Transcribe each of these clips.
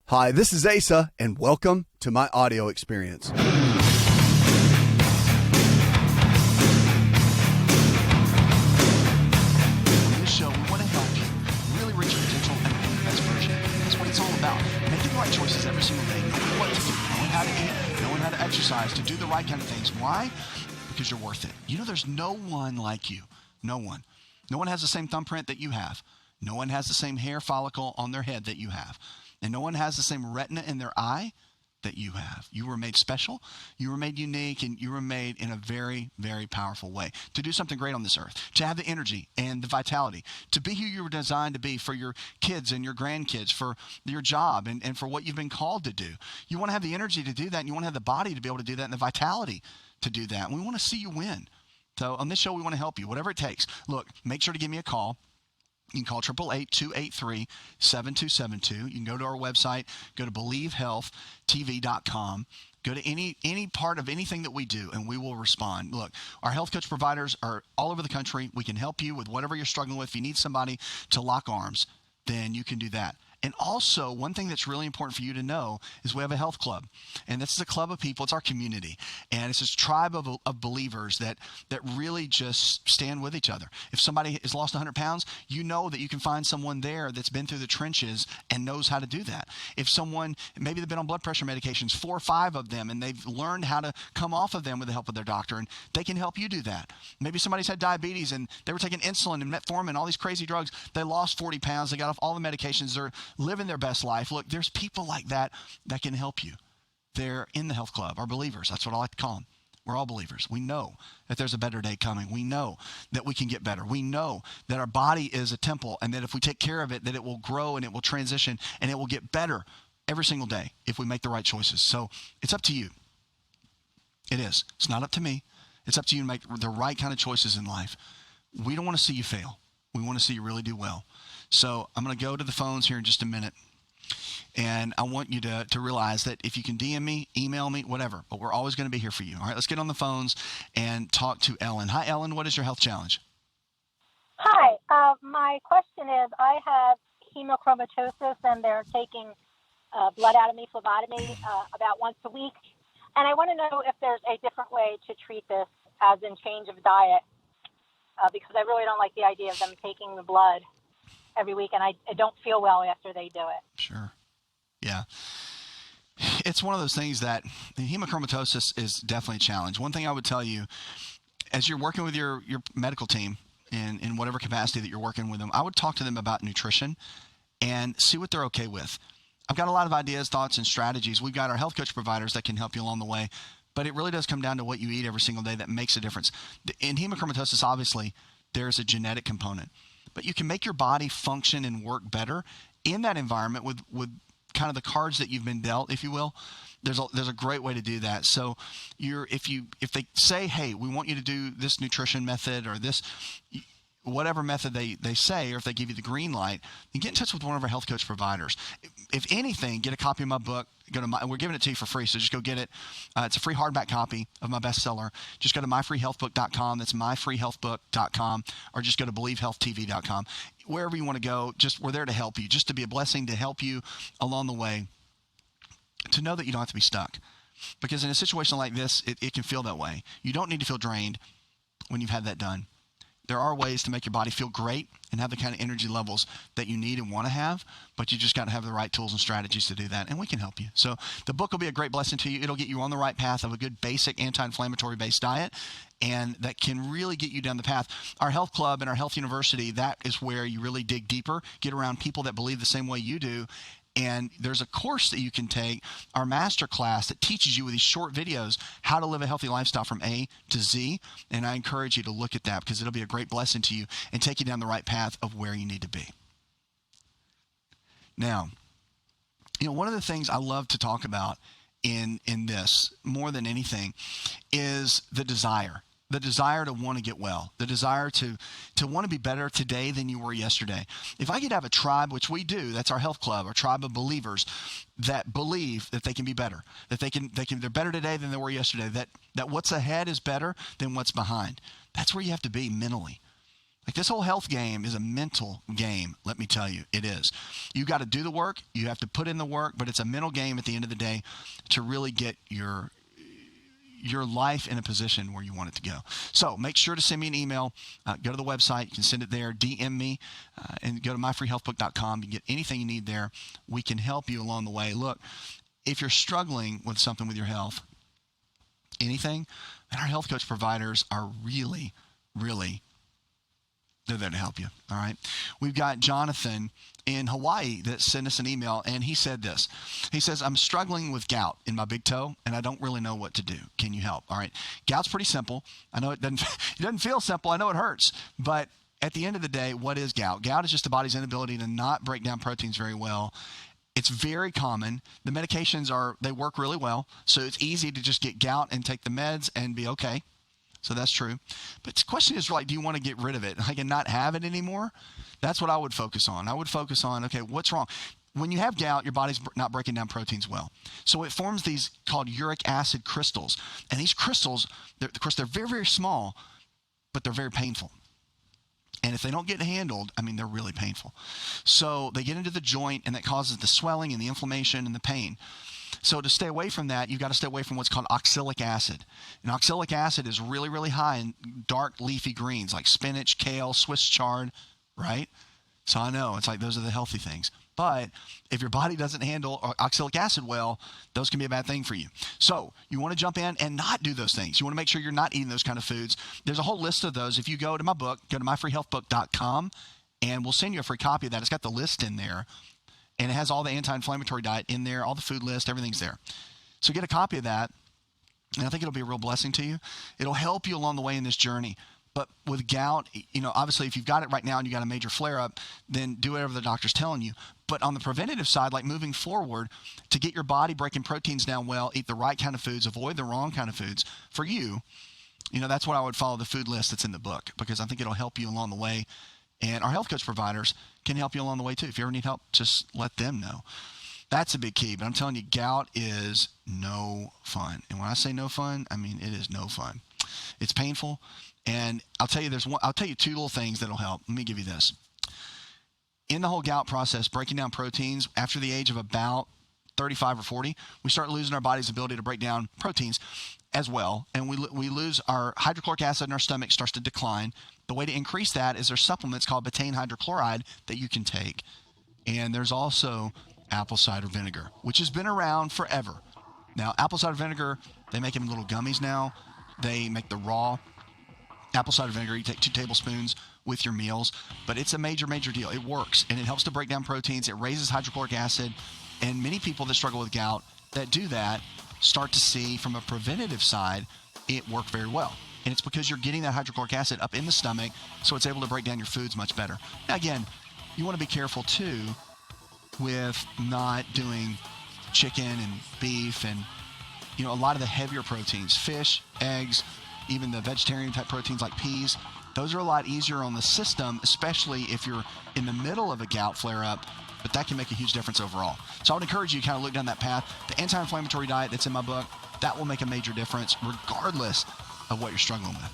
Hi, this is Asa, and welcome to my audio experience. In this show, we want to help you really reach your potential and become the best version. That's what it's all about. Making the right choices every single day, knowing what to do, knowing how to eat, knowing how to exercise, to do the right kind of things. Why? Because you're worth it. You know, there's no one like you. No one. No one has the same thumbprint that you have. No one has the same hair follicle on their head that you have. And no one has the same retina in their eye that you have. You were made special, you were made unique, and you were made in a very, very powerful way to do something great on this earth, to have the energy and the vitality, to be who you were designed to be for your kids and your grandkids, for your job and for what you've been called to do. You want to have the energy to do that, and you want to have the body to be able to do that and the vitality to do that. And we want to see you win. So on this show, we want to help you, whatever it takes. Look, make sure to give me a call. You can call 888-283-7272. You can go to our website, go to believehealthtv.com. Go to any part of anything that we do, and we will respond. Look, our health coach providers are all over the country. We can help you with whatever you're struggling with. If you need somebody to lock arms, then you can do that. And also, one thing that's really important for you to know is we have a health club. And this is a club of people. It's our community. And it's this tribe of believers that really just stand with each other. If somebody has lost 100 pounds, you know that you can find someone there that's been through the trenches and knows how to do that. If someone, maybe they've been on blood pressure medications, 4 or 5 of them, and they've learned how to come off of them with the help of their doctor, and they can help you do that. Maybe somebody's had diabetes, and they were taking insulin and metformin, all these crazy drugs. They lost 40 pounds. They got off all the medications. They're living their best life. Look, there's people like that that can help you. They're in the health club, our believers. That's what I like to call them. We're all believers. We know that there's a better day coming. We know that we can get better. We know that our body is a temple, and that if we take care of it, that it will grow and it will transition and it will get better every single day if we make the right choices. So it's up to you. It is. It's not up to me. It's up to you to make the right kind of choices in life. We don't want to see you fail. We want to see you really do well. So I'm going to go to the phones here in just a minute. And I want you to realize that if you can DM me, email me, whatever, but we're always going to be here for you. All right, let's get on the phones and talk to Ellen. Hi, Ellen. What is your health challenge? Hi. My question is, I have hemochromatosis, and they're taking blood out of me, phlebotomy, about once a week. And I want to know if there's a different way to treat this, as in change of diet, because I really don't like the idea of them taking the blood every week, and I don't feel well after they do it. Sure. Yeah. It's one of those things that hemochromatosis is definitely a challenge. One thing I would tell you, as you're working with your medical team in whatever capacity that you're working with them, I would talk to them about nutrition and see what they're okay with. I've got a lot of ideas, thoughts, and strategies. We've got our health coach providers that can help you along the way, but it really does come down to what you eat every single day that makes a difference. In hemochromatosis, obviously, there's a genetic component. But you can make your body function and work better in that environment with kind of the cards that you've been dealt, if you will. There's a great way to do that. So if they say, hey, we want you to do this nutrition method or this whatever method they say, or if they give you the green light, then get in touch with one of our health coach providers. If anything, get a copy of my book. We're giving it to you for free, so just go get it. It's a free hardback copy of my bestseller. Just go to myfreehealthbook.com. That's myfreehealthbook.com, or just go to believehealthtv.com. Wherever you want to go, we're there to help you, just to be a blessing, to help you along the way, to know that you don't have to be stuck. Because in a situation like this, it can feel that way. You don't need to feel drained when you've had that done. There are ways to make your body feel great and have the kind of energy levels that you need and want to have, but you just got to have the right tools and strategies to do that, and we can help you. So the book will be a great blessing to you. It'll get you on the right path of a good basic anti-inflammatory based diet, and that can really get you down the path. Our health club and our health university, that is where you really dig deeper, get around people that believe the same way you do. And there's a course that you can take, our master class, that teaches you with these short videos how to live a healthy lifestyle from A to Z. And I encourage you to look at that, because it'll be a great blessing to you and take you down the right path of where you need to be. Now, one of the things I love to talk about in this more than anything is the desire to want to get well, the desire to want to be better today than you were yesterday. If I could have a tribe, which we do, that's our health club, our tribe of believers that believe that they can be better, that they're better today than they were yesterday, that what's ahead is better than what's behind. That's where you have to be mentally. Like, this whole health game is a mental game, let me tell you. It is. You got to do the work. You have to put in the work, but it's a mental game at the end of the day to really get your life in a position where you want it to go. So make sure to send me an email. Go to the website. You can send it there. DM me and go to myfreehealthbook.com. You can get anything you need there. We can help you along the way. Look, if you're struggling with something with your health, anything, then our health coach providers are really, they're there to help you. All right. We've got Jonathan in Hawaii that sent us an email, and he said this. He says, I'm struggling with gout in my big toe, and I don't really know what to do. Can you help? All right. Gout's pretty simple. I know it doesn't feel simple. I know it hurts, but at the end of the day, what is gout? Gout is just the body's inability to not break down proteins very well. It's very common. The medications they work really well. So it's easy to just get gout and take the meds and be okay. So that's true. But the question is, like, do you want to get rid of it? Like, and not have it anymore? That's what I would focus on. I would focus on, okay, what's wrong? When you have gout, your body's not breaking down proteins well. So it forms these called uric acid crystals. And these crystals, of course, they're very, very small, but they're very painful. And if they don't get handled, I mean, they're really painful. So they get into the joint, and that causes the swelling and the inflammation and the pain. So to stay away from that, you've got to stay away from what's called oxalic acid. And oxalic acid is really, really high in dark leafy greens like spinach, kale, Swiss chard, right? So I know, it's like those are the healthy things. But if your body doesn't handle oxalic acid well, those can be a bad thing for you. So you want to jump in and not do those things. You want to make sure you're not eating those kind of foods. There's a whole list of those. If you go to my book, go to myfreehealthbook.com, and we'll send you a free copy of that. It's got the list in there. And it has all the anti-inflammatory diet in there, all the food list, everything's there. So get a copy of that, and I think it'll be a real blessing to you. It'll help you along the way in this journey. But with gout, obviously if you've got it right now and you got a major flare-up, then do whatever the doctor's telling you. But on the preventative side, like moving forward, to get your body breaking proteins down well, eat the right kind of foods, avoid the wrong kind of foods, for you, that's what I would follow the food list that's in the book, because I think it'll help you along the way. And our health coach providers can help you along the way too. If you ever need help, just let them know. That's a big key. But I'm telling you, gout is no fun. And when I say no fun, I mean it is no fun. It's painful. And I'll tell you two little things that'll help. Let me give you this. In the whole gout process, breaking down proteins after the age of about 35 or 40, we start losing our body's ability to break down proteins as well. And we lose our hydrochloric acid in our stomach, starts to decline. The way to increase that is there's supplements called betaine hydrochloride that you can take. And there's also apple cider vinegar, which has been around forever. Now, apple cider vinegar, they make them in little gummies now. They make the raw apple cider vinegar. You take 2 tablespoons with your meals, but it's a major, major deal. It works, and it helps to break down proteins. It raises hydrochloric acid, and many people that struggle with gout that do that start to see, from a preventative side, it work very well. And it's because you're getting that hydrochloric acid up in the stomach, so it's able to break down your foods much better. Now, again, you want to be careful, too, with not doing chicken and beef and, a lot of the heavier proteins, fish, eggs, even the vegetarian type proteins like peas. Those are a lot easier on the system, especially if you're in the middle of a gout flare-up, but that can make a huge difference overall. So I would encourage you to kind of look down that path. The anti-inflammatory diet that's in my book, that will make a major difference regardless of what you're struggling with.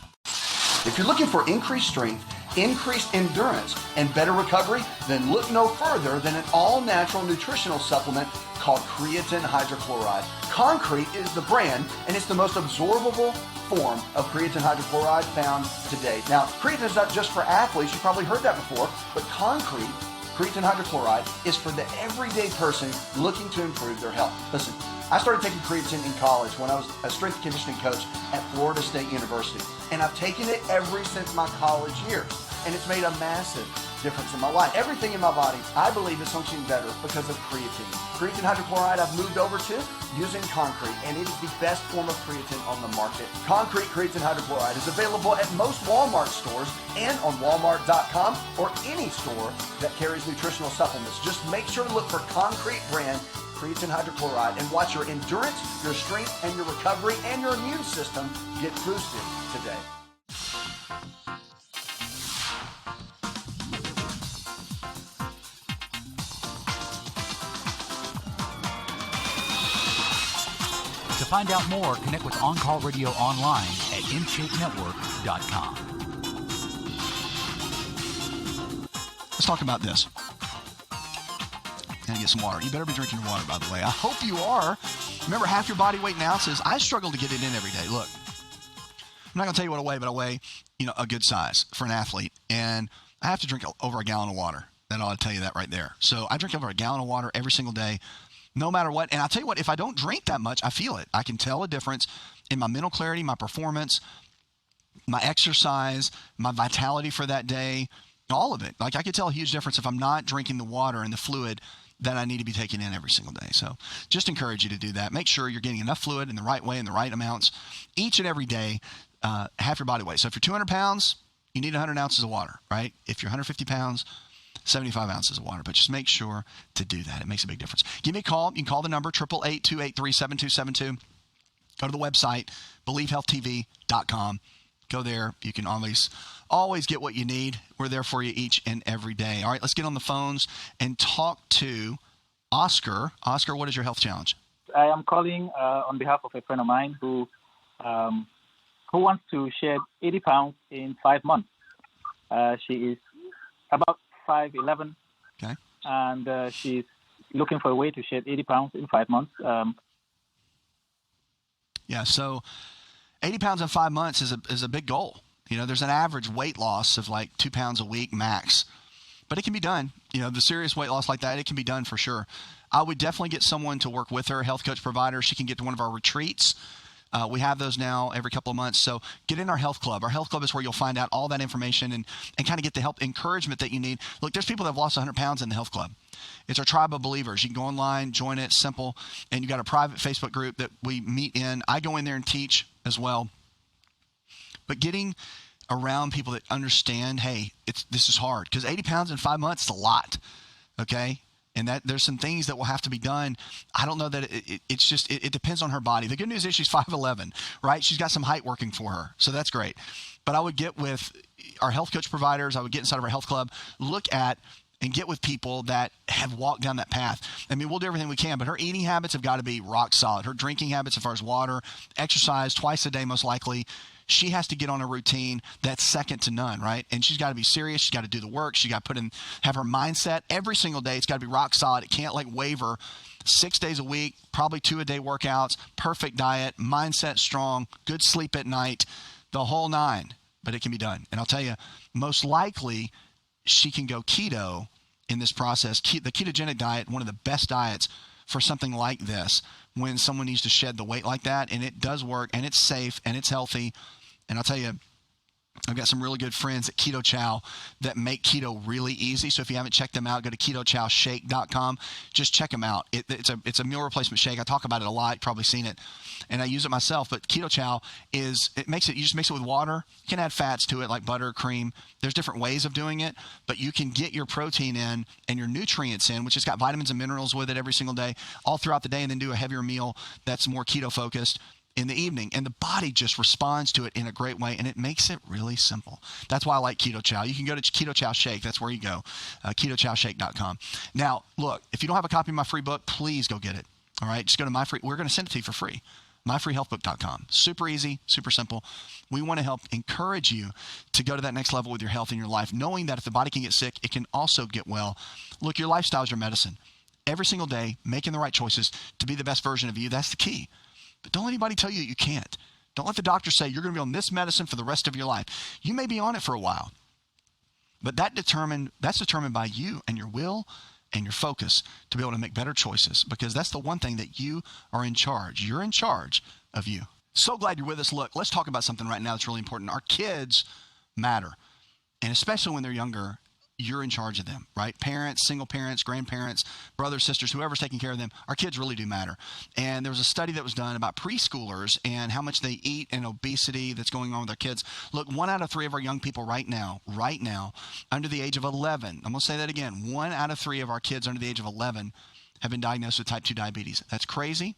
If you're looking for increased strength, increased endurance, and better recovery, then look no further than an all-natural nutritional supplement called creatine hydrochloride. Concrete is the brand, and it's the most absorbable form of creatine hydrochloride found today. Now, creatine is not just for athletes. You've probably heard that before, but creatine hydrochloride is for the everyday person looking to improve their health. Listen, I started taking creatine in college when I was a strength and conditioning coach at Florida State University. And I've taken it ever since my college years. And it's made a massive difference in my life. Everything in my body, I believe, is functioning better because of creatine. Creatine hydrochloride I've moved over to using Concrete, and it is the best form of creatine on the market. Concrete creatine hydrochloride is available at most Walmart stores and on Walmart.com or any store that carries nutritional supplements. Just make sure to look for Concrete brand creatine hydrochloride and watch your endurance, your strength, and your recovery and your immune system get boosted today. To find out more, connect with On Call Radio online at InShapeNetwork.com. let's talk about this. And get some water. You better be drinking your water, by the way. I hope you are. Remember, half your body weight in ounces. I struggle to get it in every day. Look, I'm not going to tell you what I weigh, but I weigh, a good size for an athlete. And I have to drink over a gallon of water. That ought to tell you that right there. So I drink over a gallon of water every single day, no matter what. And I'll tell you what, if I don't drink that much, I feel it. I can tell a difference in my mental clarity, my performance, my exercise, my vitality for that day, all of it. Like I could tell a huge difference if I'm not drinking the water and the fluid that I need to be taking in every single day. So just encourage you to do that. Make sure you're getting enough fluid in the right way, in the right amounts, each and every day, half your body weight. So if you're 200 pounds, you need 100 ounces of water, right? If you're 150 pounds, 75 ounces of water. But just make sure to do that. It makes a big difference. Give me a call. You can call the number, 888-283-7272. Go to the website, believehealthtv.com. Go there. You can always get what you need. We're there for you each and every day. All right, let's get on the phones and talk to Oscar. Oscar, what is your health challenge? I am calling on behalf of a friend of mine who wants to shed 80 pounds in 5 months. She is about 5'11", okay, and she's looking for a way to shed 80 pounds in 5 months. So 80 pounds in 5 months is a big goal. There's an average weight loss of like 2 pounds a week max, but it can be done. The serious weight loss like that, it can be done for sure. I would definitely get someone to work with her, a health coach provider. She can get to one of our retreats. We have those now every couple of months. So get in our health club. Our health club is where you'll find out all that information and kind of get the help, encouragement that you need. Look, there's people that have lost 100 pounds in the health club. It's our tribe of believers. You can go online, join it, simple. And you got a private Facebook group that we meet in. I go in there and teach as well. But getting around people that understand, hey, this is hard, because 80 pounds in 5 months is a lot, okay? And that there's some things that will have to be done. I don't know that it depends on her body. The good news is she's 5'11", right? She's got some height working for her, so that's great. But I would get with our health coach providers. I would get inside of our health club, look at and get with people that have walked down that path. I mean, we'll do everything we can, but her eating habits have got to be rock solid. Her drinking habits as far as water, exercise twice a day most likely. She has to get on a routine that's second to none, right? And she's got to be serious. She's got to do the work. She got to have her mindset every single day. It's got to be rock solid. It can't waver. 6 days a week, probably 2-a-day workouts, perfect diet, mindset strong, good sleep at night, the whole nine. But it can be done. And I'll tell you, most likely she can go keto in this process. The ketogenic diet, one of the best diets for something like this, when someone needs to shed the weight like that, and it does work, and it's safe, and it's healthy. And I'll tell you, I've got some really good friends at Keto Chow that make keto really easy. So if you haven't checked them out, go to ketochowshake.com. Just check them out. It's a meal replacement shake. I talk about it a lot. You've probably seen it. And I use it myself. But Keto Chow you just mix it with water. You can add fats to it like butter, cream. There's different ways of doing it. But you can get your protein in and your nutrients in, which has got vitamins and minerals with it every single day, all throughout the day, and then do a heavier meal that's more keto focused in the evening, and the body just responds to it in a great way, and it makes it really simple. That's why I like Keto Chow. You can go to Keto Chow Shake. That's where you go, ketochowshake.com. Now, look, if you don't have a copy of my free book, please go get it. All right, just go to we're going to send it to you for free, myfreehealthbook.com. Super easy, super simple. We want to help encourage you to go to that next level with your health in your life, knowing that if the body can get sick, it can also get well. Look, your lifestyle is your medicine. Every single day, making the right choices to be the best version of you, that's the key. But don't let anybody tell you that you can't. Don't let the doctor say you're going to be on this medicine for the rest of your life. You may be on it for a while, but that's determined by you and your will and your focus to be able to make better choices, because that's the one thing that you are in charge. You're in charge of you. So glad you're with us. Look, let's talk about something right now that's really important. Our kids matter, and especially when they're younger. You're in charge of them, right? Parents, single parents, grandparents, brothers, sisters, whoever's taking care of them, our kids really do matter. And there was a study that was done about preschoolers and how much they eat and obesity that's going on with their kids. Look, 1 out of 3 of our young people right now, under the age of 11, I'm going to say that again, 1 out of 3 of our kids under the age of 11 have been diagnosed with type 2 diabetes. That's crazy.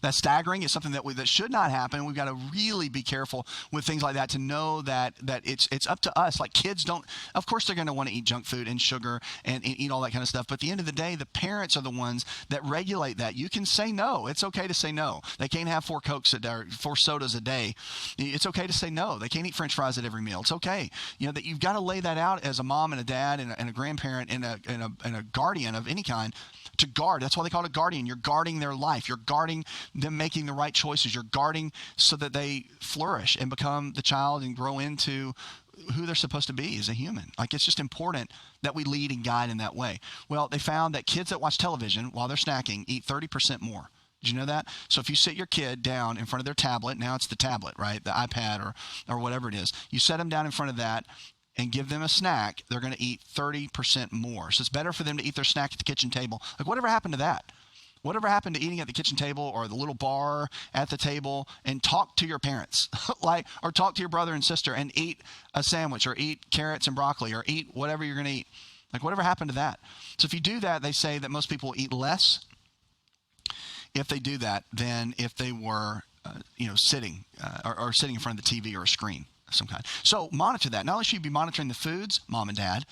that's staggering. It's something that should not happen. We've got to really be careful with things like that to know that it's up to us. Like kids don't, of course they're going to want to eat junk food and sugar and eat all that kind of stuff. But at the end of the day, the parents are the ones that regulate that. You can say no. It's okay to say no. They can't have 4 Cokes a day or 4 sodas a day. It's okay to say no. They can't eat French fries at every meal. It's okay. That you've got to lay that out as a mom and a dad and a grandparent and a guardian of any kind to guard. That's why they call it a guardian. You're guarding their life. You're guarding them making the right choices. You're guarding so that they flourish and become the child and grow into who they're supposed to be as a human. Like, it's just important that we lead and guide in that way. Well, they found that kids that watch television while they're snacking eat 30% more. Did you know that? So if you sit your kid down in front of their tablet, now it's the tablet, right? The iPad or whatever it is. You set them down in front of that and give them a snack, they're going to eat 30% more. So it's better for them to eat their snack at the kitchen table. Like, whatever happened to that? Whatever happened to eating at the kitchen table or the little bar at the table and talk to your parents, or talk to your brother and sister and eat a sandwich or eat carrots and broccoli or eat whatever you're going to eat? Like, whatever happened to that? So if you do that, they say that most people eat less if they do that than if they were, sitting or sitting in front of the TV or a screen of some kind. So monitor that. Not only should you be monitoring the foods, mom and dad,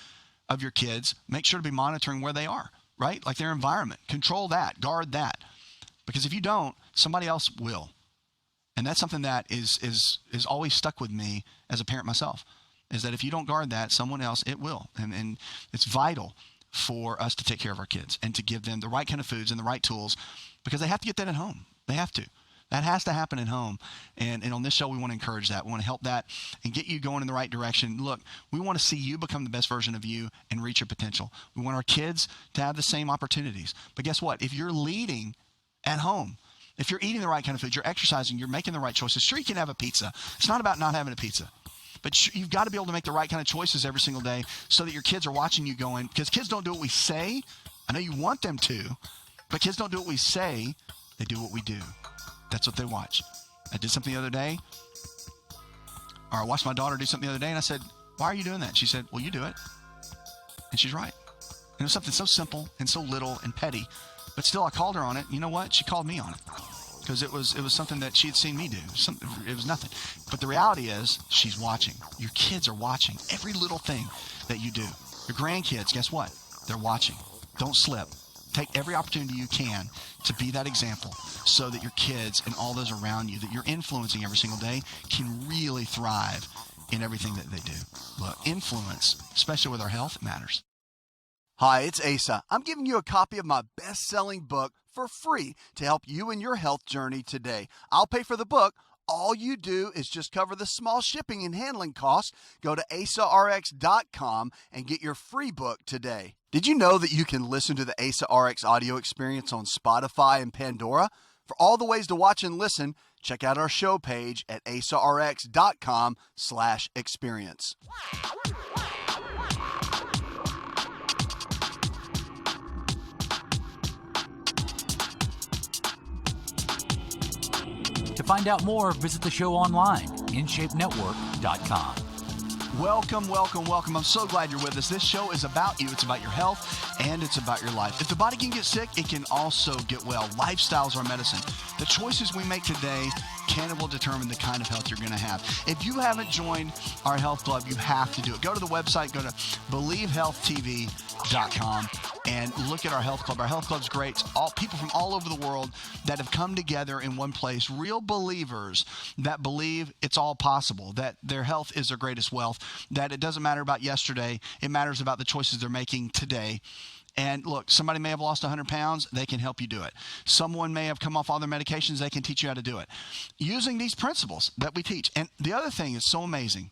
of your kids, make sure to be monitoring where they are, right? Like their environment. Control that. Guard that. Because if you don't, somebody else will. And that's something that is always stuck with me as a parent myself, is that if you don't guard that, someone else, it will. And it's vital for us to take care of our kids and to give them the right kind of foods and the right tools, because they have to get that at home. They have to. That has to happen at home. And on this show, we want to encourage that. We want to help that and get you going in the right direction. Look, we want to see you become the best version of you and reach your potential. We want our kids to have the same opportunities. But guess what? If you're leading at home, if you're eating the right kind of food, you're exercising, you're making the right choices. Sure, you can have a pizza. It's not about not having a pizza. But you've got to be able to make the right kind of choices every single day so that your kids are watching you going, because kids don't do what we say. I know you want them to, but kids don't do what we say. They do what we do. That's what they watch. I did something the other day, or I watched my daughter do something the other day, and I said, why are you doing that? She said, well, you do it. And she's right. And it was something so simple and so little and petty, but still I called her on it. You know what? She called me on it because it was something that she had seen me do. It was nothing. But the reality is she's watching. Your kids are watching every little thing that you do. Your grandkids, guess what? They're watching. Don't slip. Take every opportunity you can to be that example so that your kids and all those around you that you're influencing every single day can really thrive in everything that they do. Look, influence, especially with our health, matters. Hi, it's Asa. I'm giving you a copy of my best-selling book for free to help you in your health journey today. I'll pay for the book. All you do is just cover the small shipping and handling costs. Go to AsaRx.com and get your free book today. Did you know that you can listen to the AsaRx audio experience on Spotify and Pandora? For all the ways to watch and listen, check out our show page at AsaRx.com/experience. To find out more, visit the show online, InShapeNetwork.com. Welcome, welcome, welcome. I'm so glad you're with us. This show is about you. It's about your health, and it's about your life. If the body can get sick, it can also get well. Lifestyles are medicine. The choices we make today can and will determine the kind of health you're going to have. If you haven't joined our health club, you have to do it. Go to the website, go to BelieveHealthTV.com, and look at our health club. Our health club's great. It's all people from all over the world that have come together in one place, real believers that believe it's all possible, that their health is their greatest wealth, that it doesn't matter about yesterday, it matters about the choices they're making today. And look, somebody may have lost 100 pounds. They can help you do it. Someone may have come off all their medications. They can teach you how to do it using these principles that we teach. And the other thing is so amazing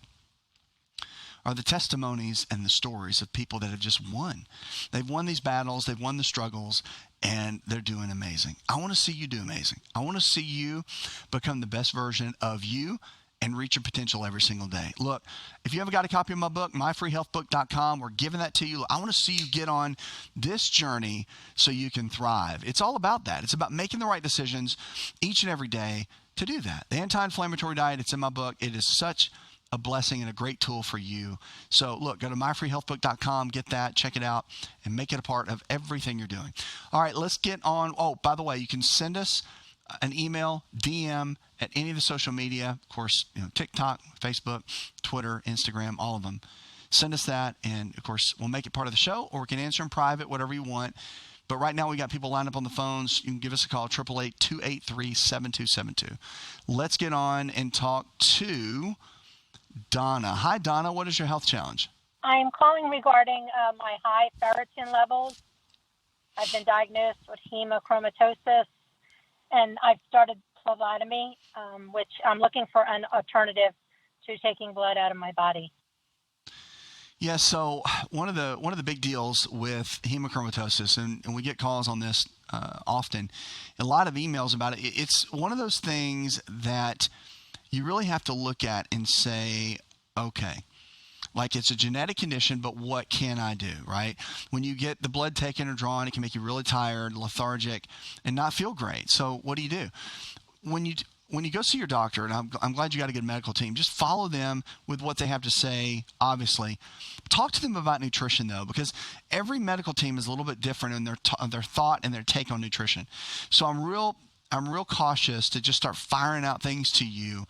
are the testimonies and the stories of people that have just won. They've won these battles. They've won the struggles, and they're doing amazing. I want to see you do amazing. I want to see you become the best version of you and reach your potential every single day. Look, if you haven't got a copy of my book, myfreehealthbook.com, we're giving that to you. I want to see you get on this journey so you can thrive. It's all about that. It's about making the right decisions each and every day to do that. The anti-inflammatory diet, it's in my book. It is such a blessing and a great tool for you. So look, go to myfreehealthbook.com, get that, check it out, and make it a part of everything you're doing. All right, let's get on. Oh, by the way, you can send us an email, DM, at any of the social media, of course, TikTok, Facebook, Twitter, Instagram, all of them. Send us that, and of course, we'll make it part of the show, or we can answer in private, whatever you want. But right now, we got people lined up on the phones. You can give us a call, 888-283-7272. Let's get on and talk to Donna. Hi, Donna. What is your health challenge? I'm calling regarding my high ferritin levels. I've been diagnosed with hemochromatosis, and I've started phlebotomy, which I'm looking for an alternative to taking blood out of my body. Yeah, so one of the big deals with hemochromatosis, and we get calls on this often, a lot of emails about it. It's one of those things that you really have to look at and say, okay, like it's a genetic condition, but what can I do, right? When you get the blood taken or drawn, it can make you really tired, lethargic, and not feel great. So what do? When you go see your doctor, and I'm glad you got a good medical team, just follow them with what they have to say, obviously. Talk to them about nutrition, though, because every medical team is a little bit different in their thought and their take on nutrition. So I'm real cautious to just start firing out things to you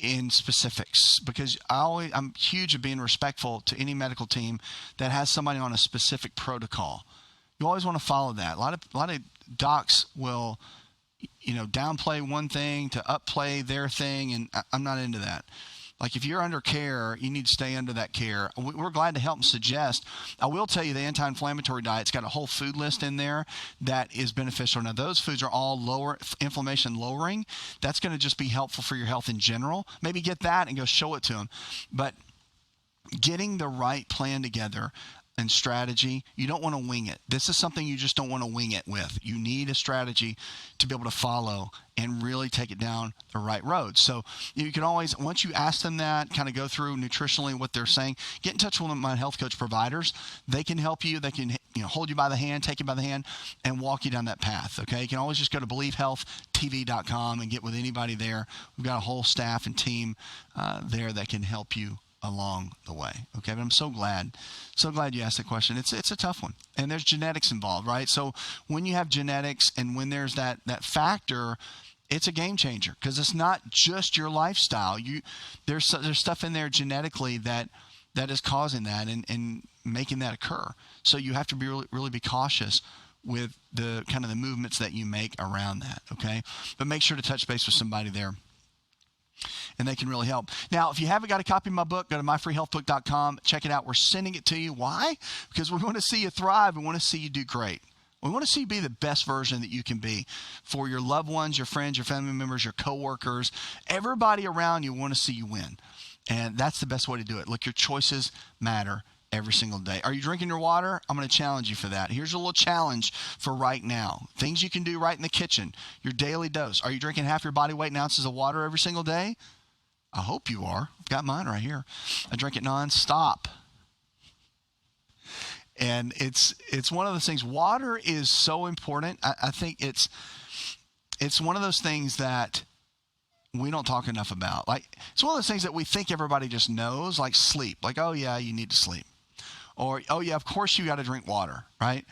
in specifics, because I'm huge at being respectful to any medical team that has somebody on a specific protocol. You always want to follow that. A lot of docs will downplay one thing to upplay their thing, and I'm not into that. Like, if you're under care, you need to stay under that care. We're glad to help and suggest. I will tell you, the anti-inflammatory diet's got a whole food list in there that is beneficial. Now, those foods are all inflammation lowering. That's going to just be helpful for your health in general. Maybe get that and go show it to them. But getting the right plan together and strategy, you don't want to wing it. This is something you just don't want to wing it with. You need a strategy to be able to follow and really take it down the right road. So you can always, once you ask them that, kind of go through nutritionally what they're saying, get in touch with one of my health coach providers. They can help you. They can hold you by the hand, take you by the hand, and walk you down that path. Okay, you can always just go to believehealthtv.com and get with anybody there. We've got a whole staff and team there that can help you along the way. Okay, but I'm so glad you asked that question. It's a tough one, and there's genetics involved, right? So when you have genetics and when there's that factor, it's a game changer, because it's not just your lifestyle. There's stuff in there genetically that is causing that and making that occur. So you have to be really be cautious with the kind of the movements that you make around that. Okay, but make sure to touch base with somebody there, and they can really help. Now, if you haven't got a copy of my book, go to myfreehealthbook.com. Check it out. We're sending it to you. Why? Because we want to see you thrive. We want to see you do great. We want to see you be the best version that you can be for your loved ones, your friends, your family members, your coworkers, everybody around you. Want to see you win. And that's the best way to do it. Look, your choices matter every single day. Are you drinking your water? I'm going to challenge you for that. Here's a little challenge for right now. Things you can do right in the kitchen, your daily dose. Are you drinking half your body weight in ounces of water every single day? I hope you are. I've got mine right here. I drink it nonstop. And it's one of those things. Water is so important. I think it's one of those things that we don't talk enough about. Like, it's one of those things that we think everybody just knows, like sleep. Like, oh yeah, you need to sleep. Or, oh yeah, of course you got to drink water, right?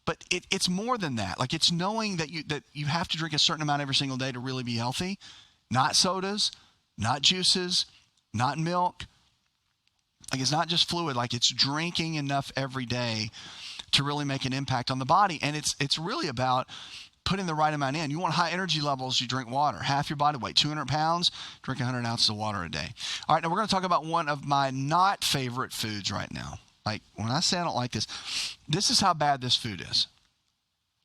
But it's more than that. Like, it's knowing that you have to drink a certain amount every single day to really be healthy. Not sodas, not juices, not milk. Like, it's not just fluid. Like, it's drinking enough every day to really make an impact on the body. And it's really about putting the right amount in. You want high energy levels, you drink water. Half your body weight, 200 pounds, drink 100 ounces of water a day. All right, now we're going to talk about one of my not favorite foods right now. Like, when I say I don't like this is how bad this food is.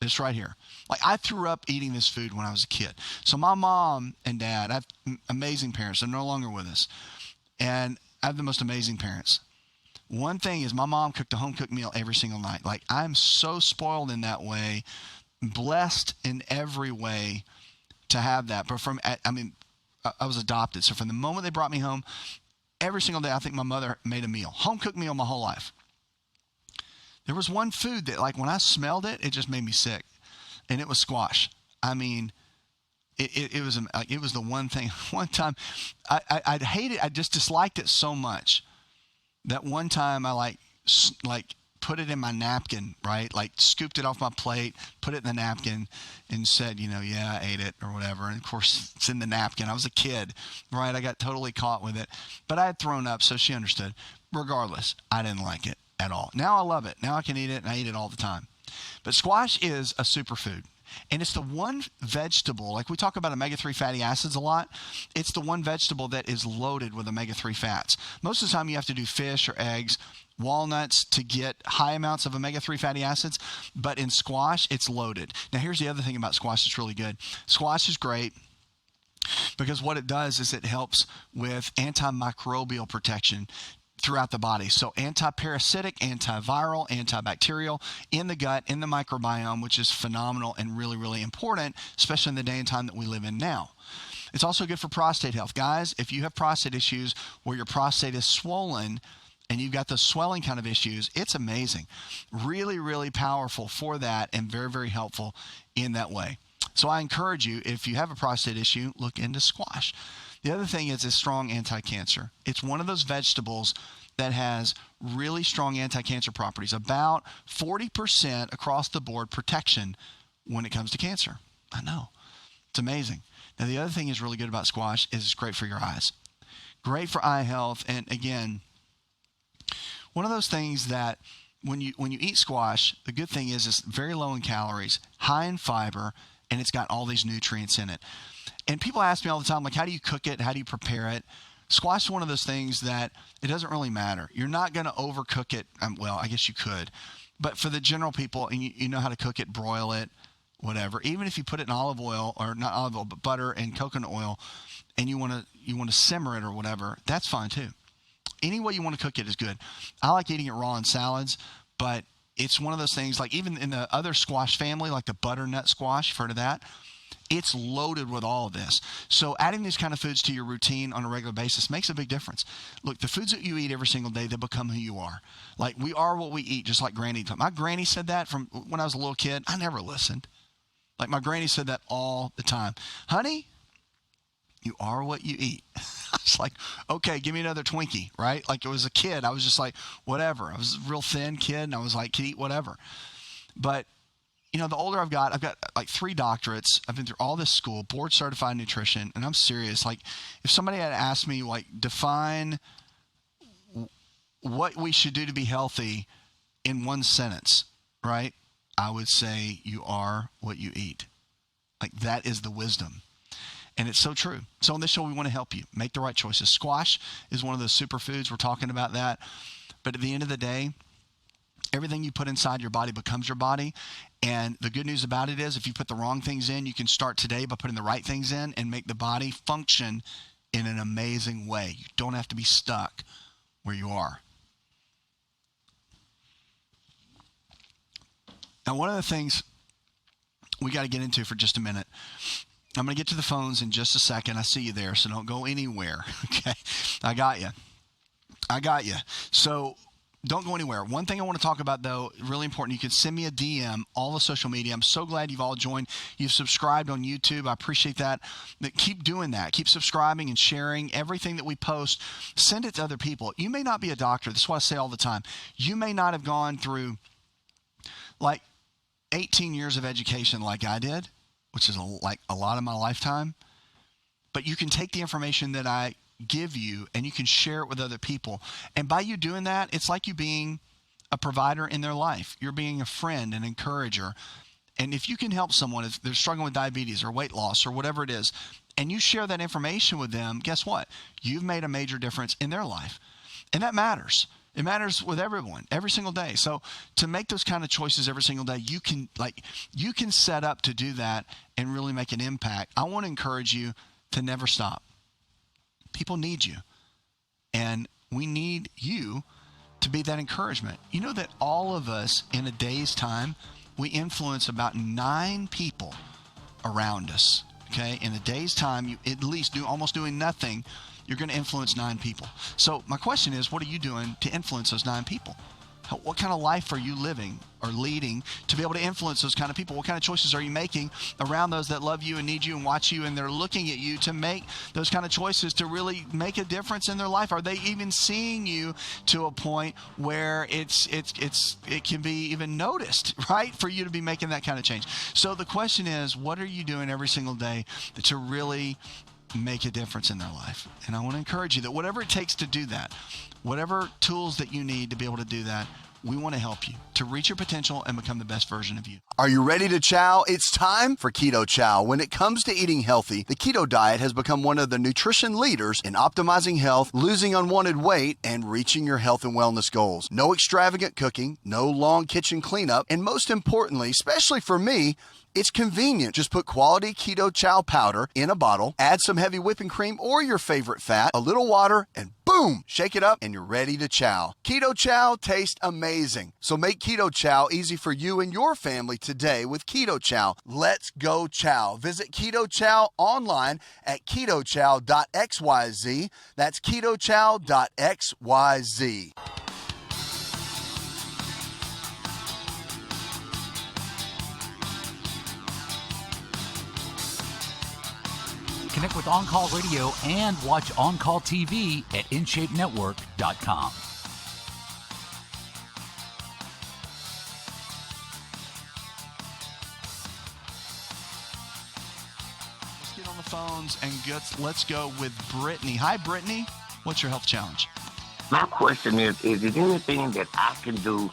This right here. Like, I threw up eating this food when I was a kid. So my mom and dad, I have amazing parents. They're no longer with us. And I have the most amazing parents. One thing is, my mom cooked a home-cooked meal every single night. Like, I'm so spoiled in that way, blessed in every way to have that. But I was adopted. So from the moment they brought me home, every single day, I think my mother made a meal. Home-cooked meal my whole life. There was one food that, like, when I smelled it, it just made me sick. And it was squash. I mean, it was the one thing. One time, I'd hate it. I just disliked it so much that one time I like put it in my napkin, right? Like scooped it off my plate, put it in the napkin and said, yeah, I ate it or whatever. And of course it's in the napkin. I was a kid, right? I got totally caught with it, but I had thrown up. So she understood. Regardless, I didn't like it at all. Now I love it. Now I can eat it and I eat it all the time. But squash is a superfood. And it's the one vegetable, like we talk about omega-3 fatty acids a lot, it's the one vegetable that is loaded with omega-3 fats. Most of the time you have to do fish or eggs, walnuts to get high amounts of omega-3 fatty acids, but in squash, it's loaded. Now, here's the other thing about squash that's really good. Squash is great because what it does is it helps with antimicrobial protection throughout the body. So anti-parasitic, antiviral, antibacterial in the gut, in the microbiome, which is phenomenal and really, really important, especially in the day and time that we live in now. It's also good for prostate health. Guys, if you have prostate issues where your prostate is swollen and you've got those swelling kind of issues, it's amazing. Really, really powerful for that and very, very helpful in that way. So I encourage you, if you have a prostate issue, look into squash. The other thing is it's strong anti-cancer. It's one of those vegetables that has really strong anti-cancer properties, about 40% across the board protection when it comes to cancer. I know. It's amazing. Now, the other thing is really good about squash is it's great for your eyes. Great for eye health. And again, one of those things that when you eat squash, the good thing is it's very low in calories, high in fiber, and it's got all these nutrients in it. And people ask me all the time, like, how do you cook it? How do you prepare it? Squash is one of those things that it doesn't really matter. You're not going to overcook it. Well, I guess you could. But for the general people, and you know how to cook it, broil it, whatever. Even if you put it in olive oil, or not olive oil, but butter and coconut oil, and you want to simmer it or whatever, that's fine too. Any way you want to cook it is good. I like eating it raw in salads, but it's one of those things, like even in the other squash family, like the butternut squash, you've heard of that? It's loaded with all of this. So adding these kind of foods to your routine on a regular basis makes a big difference. Look, the foods that you eat every single day, they become who you are. Like, we are what we eat, just like Granny. My granny said that from when I was a little kid. I never listened. Like, my granny said that all the time. Honey, you are what you eat. I was like, okay, give me another Twinkie, right? Like, it was a kid. I was just like, whatever. I was a real thin kid, and I was like, could eat whatever. But the older I've got like 3 doctorates. I've been through all this school, board certified nutrition, and I'm serious. Like, if somebody had asked me, like, define what we should do to be healthy in one sentence, right? I would say you are what you eat. Like, that is the wisdom. And it's so true. So on this show, we want to help you make the right choices. Squash is one of those superfoods. We're talking about that. But at the end of the day, everything you put inside your body becomes your body. And the good news about it is, if you put the wrong things in, you can start today by putting the right things in and make the body function in an amazing way. You don't have to be stuck where you are. Now, one of the things we got to get into for just a minute, I'm going to get to the phones in just a second. I see you there, so don't go anywhere. Okay, I got you. So don't go anywhere. One thing I want to talk about, though, really important, you can send me a DM, all the social media. I'm so glad you've all joined. You've subscribed on YouTube. I appreciate that. Keep doing that. Keep subscribing and sharing everything that we post. Send it to other people. You may not be a doctor. This is what I say all the time. You may not have gone through like 18 years of education like I did, which is like a lot of my lifetime. But you can take the information that I give you and you can share it with other people. And by you doing that, it's like you being a provider in their life. You're being a friend, an encourager. And if you can help someone, if they're struggling with diabetes or weight loss or whatever it is, and you share that information with them, guess what? You've made a major difference in their life. And that matters. It matters with everyone every single day. So to make those kind of choices every single day, you can set up to do that and really make an impact. I want to encourage you to never stop. People need you, and we need you to be that encouragement. You know that all of us in a day's time, we influence about 9 people around us. Okay, in a day's time, you at least almost doing nothing, you're going to influence 9 people. So my question is, what are you doing to influence those 9 people? What kind of life are you living or leading to be able to influence those kind of people? What kind of choices are you making around those that love you and need you and watch you, and they're looking at you to make those kind of choices to really make a difference in their life? Are they even seeing you to a point where it can be even noticed, right, for you to be making that kind of change? So the question is, what are you doing every single day to really make a difference in their life? And I want to encourage you that whatever it takes to do that, whatever tools that you need to be able to do that, we want to help you to reach your potential and become the best version of you. Are you ready to chow? It's time for Keto Chow. When it comes to eating healthy, the keto diet has become one of the nutrition leaders in optimizing health, losing unwanted weight, and reaching your health and wellness goals. No extravagant cooking, no long kitchen cleanup, and most importantly, especially for me, it's convenient. Just put quality Keto Chow powder in a bottle, add some heavy whipping cream or your favorite fat, a little water, and boom, shake it up and you're ready to chow. Keto Chow tastes amazing. So make Keto Chow easy for you and your family today with Keto Chow. Let's go chow. Visit Keto Chow online at ketochow.xyz. That's ketochow.xyz. Connect with On Call Radio and watch On Call TV at InShapeNetwork.com. Let's get on the phones and let's go with Brittany. Hi, Brittany. What's your health challenge? My question is there anything that I can do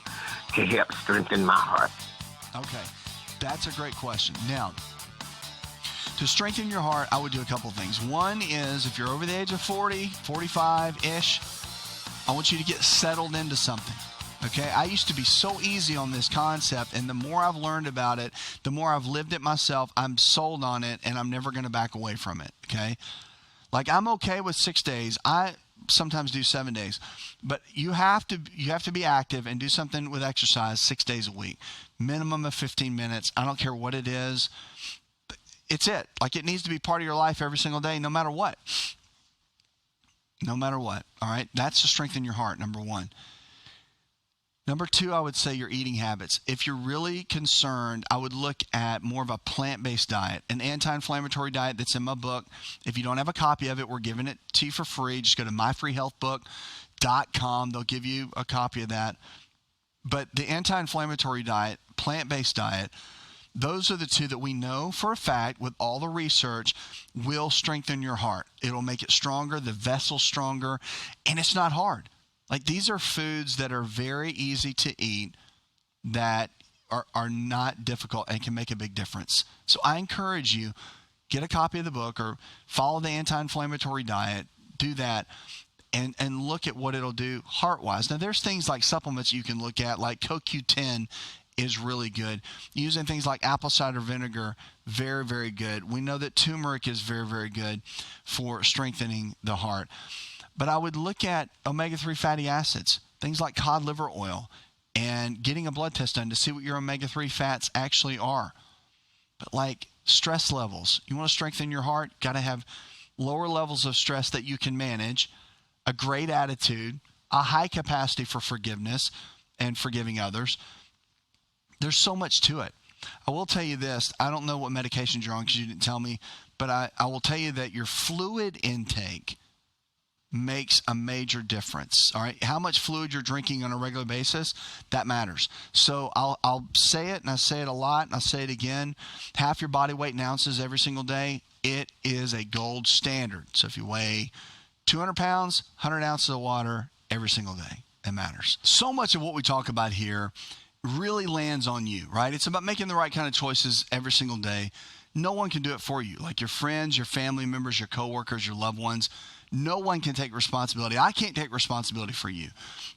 to help strengthen my heart? Okay, that's a great question. Now, to strengthen your heart, I would do a couple of things. One is, if you're over the age of 40, 45-ish, I want you to get settled into something. Okay, I used to be so easy on this concept, and the more I've learned about it, the more I've lived it myself, I'm sold on it, and I'm never going to back away from it. Okay, like I'm okay with 6 days. I sometimes do 7 days, but you have to be active and do something with exercise 6 days a week, minimum of 15 minutes. I don't care what it is. It's it. Like, it needs to be part of your life every single day, no matter what. No matter what. All right. That's to strengthen your heart. Number one. Number two, I would say your eating habits. If you're really concerned, I would look at more of a plant-based diet, an anti-inflammatory diet that's in my book. If you don't have a copy of it, we're giving it to you for free. Just go to myfreehealthbook.com. They'll give you a copy of that. But the anti-inflammatory diet, plant-based diet, those are the two that we know for a fact with all the research will strengthen your heart. It'll make it stronger, the vessel stronger, and it's not hard. Like, these are foods that are very easy to eat, that are not difficult and can make a big difference. So I encourage you, get a copy of the book or follow the anti-inflammatory diet, do that, and look at what it'll do heart-wise. Now, there's things like supplements you can look at, like CoQ10 is really good. Using things like apple cider vinegar, very, very good. We know that turmeric is very, very good for strengthening the heart. But I would look at omega-3 fatty acids, things like cod liver oil, and getting a blood test done to see what your omega-3 fats actually are. But like stress levels, you want to strengthen your heart, got to have lower levels of stress that you can manage, a great attitude, a high capacity for forgiveness and forgiving others. There's so much to it. I will tell you this. I don't know what medications you're on because you didn't tell me, but I will tell you that your fluid intake makes a major difference. All right. How much fluid you're drinking on a regular basis, that matters. So I'll say it, and I say it a lot, and I'll say it again. Half your body weight in ounces every single day. It is a gold standard. So if you weigh 200 pounds, 100 ounces of water every single day, it matters. So much of what we talk about here really lands on you, right? It's about making the right kind of choices every single day. No one can do it for you. Like your friends, your family members, your coworkers, your loved ones. No one can take responsibility. I can't take responsibility for you.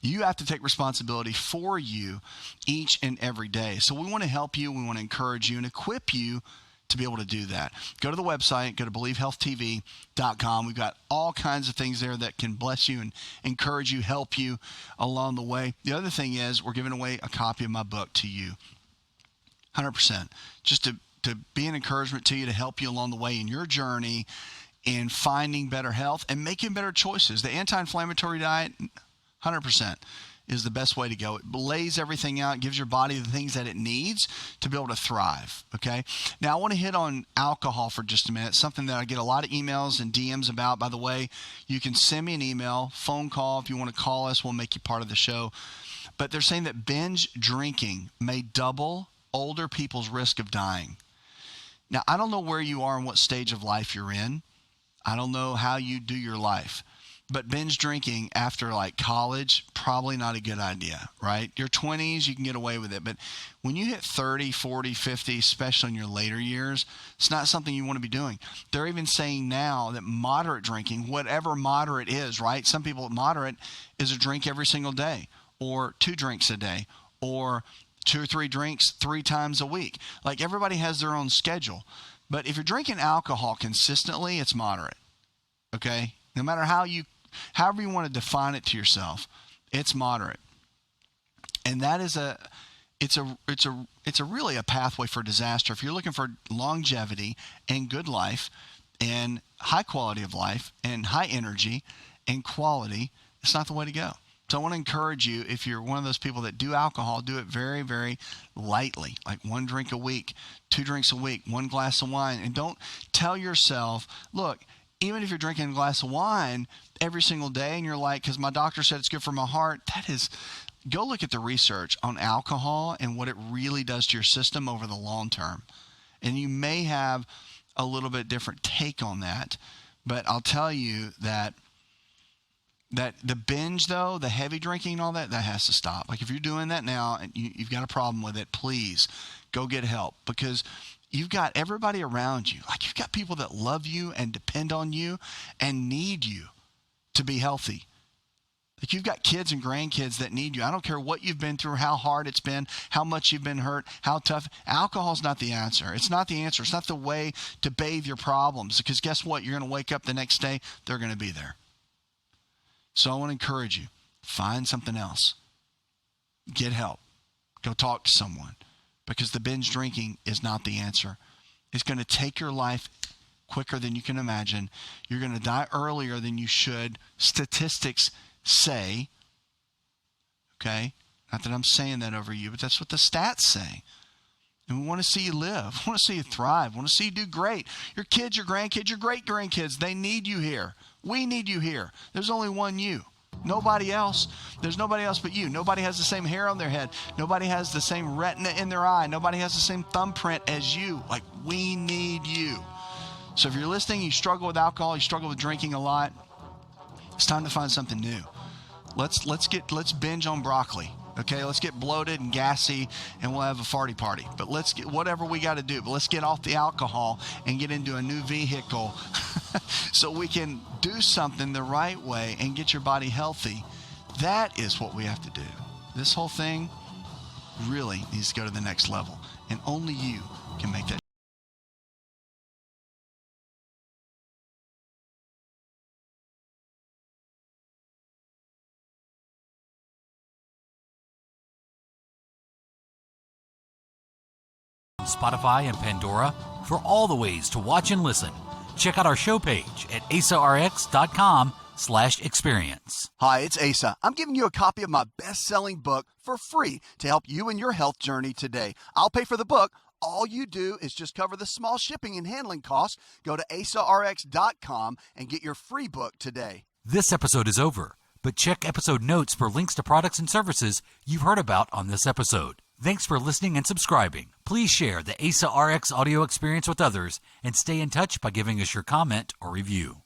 You have to take responsibility for you each and every day. So we want to help you. We want to encourage you and equip you to be able to do that. Go to the website, go to believehealthtv.com. We've got all kinds of things there that can bless you and encourage you, help you along the way. The other thing is we're giving away a copy of my book to you, 100%, just to be an encouragement to you, to help you along the way in your journey in finding better health and making better choices. The anti-inflammatory diet, 100%. is the best way to go. It lays everything out, gives your body the things that it needs to be able to thrive, okay? Now, I want to hit on alcohol for just a minute, something that I get a lot of emails and DMs about. By the way, you can send me an email, phone call. If you want to call us, we'll make you part of the show. But they're saying that binge drinking may double older people's risk of dying. Now, I don't know where you are and what stage of life you're in. I don't know how you do your life. But binge drinking after like college, probably not a good idea, right? Your 20s, you can get away with it. But when you hit 30, 40, 50, especially in your later years, it's not something you want to be doing. They're even saying now that moderate drinking, whatever moderate is, right? Some people, moderate is a drink every single day, or 2 drinks a day, or 2 or 3 drinks 3 times a week. Like, everybody has their own schedule. But if you're drinking alcohol consistently, it's moderate, okay? No matter however you want to define it to yourself, it's moderate. And that is it's really a pathway for disaster. If you're looking for longevity and good life and high quality of life and high energy and quality, it's not the way to go. So I want to encourage you, if you're one of those people that do alcohol, do it very, very lightly, like 1 drink a week, 2 drinks a week, 1 glass of wine. And don't tell yourself, look, even if you're drinking a glass of wine every single day and you're like, because my doctor said it's good for my heart, go look at the research on alcohol and what it really does to your system over the long term. And you may have a little bit different take on that, but I'll tell you that the binge, though, the heavy drinking and all that has to stop. Like, if you're doing that now and you've got a problem with it, please go get help, because you've got everybody around you. Like, you've got people that love you and depend on you and need you to be healthy. Like, you've got kids and grandkids that need you. I don't care what you've been through, how hard it's been, how much you've been hurt, how tough. Alcohol's not the answer. It's not the answer. It's not the way to bathe your problems, because guess what? You're going to wake up the next day, they're going to be there. So I want to encourage you, find something else. Get help. Go talk to someone, because the binge drinking is not the answer. It's going to take your life quicker than you can imagine. You're going to die earlier than you should. Statistics say, okay, not that I'm saying that over you, but that's what the stats say. And we want to see you live. We want to see you thrive. We want to see you do great. Your kids, your grandkids, your great-grandkids, they need you here. We need you here. There's only one you. Nobody else. There's nobody else but you. Nobody has the same hair on their head. Nobody has the same retina in their eye. Nobody has the same thumbprint as you. Like, we need you. So if you're listening, you struggle with alcohol, you struggle with drinking a lot, it's time to find something new. Let's binge on broccoli. Okay, let's get bloated and gassy, and we'll have a farty party. But let's get whatever we got to do. But let's get off the alcohol and get into a new vehicle so we can do something the right way and get your body healthy. That is what we have to do. This whole thing really needs to go to the next level, and only you can make that. Spotify and Pandora for all the ways to watch and listen. Check out our show page at asarx.com/experience. Hi, it's Asa. I'm giving you a copy of my best-selling book for free to help you in your health journey today. I'll pay for the book. All you do is just cover the small shipping and handling costs. Go to asarx.com and get your free book today. This episode is over, but check episode notes for links to products and services you've heard about on this episode. Thanks for listening and subscribing. Please share the AsaRx audio experience with others and stay in touch by giving us your comment or review.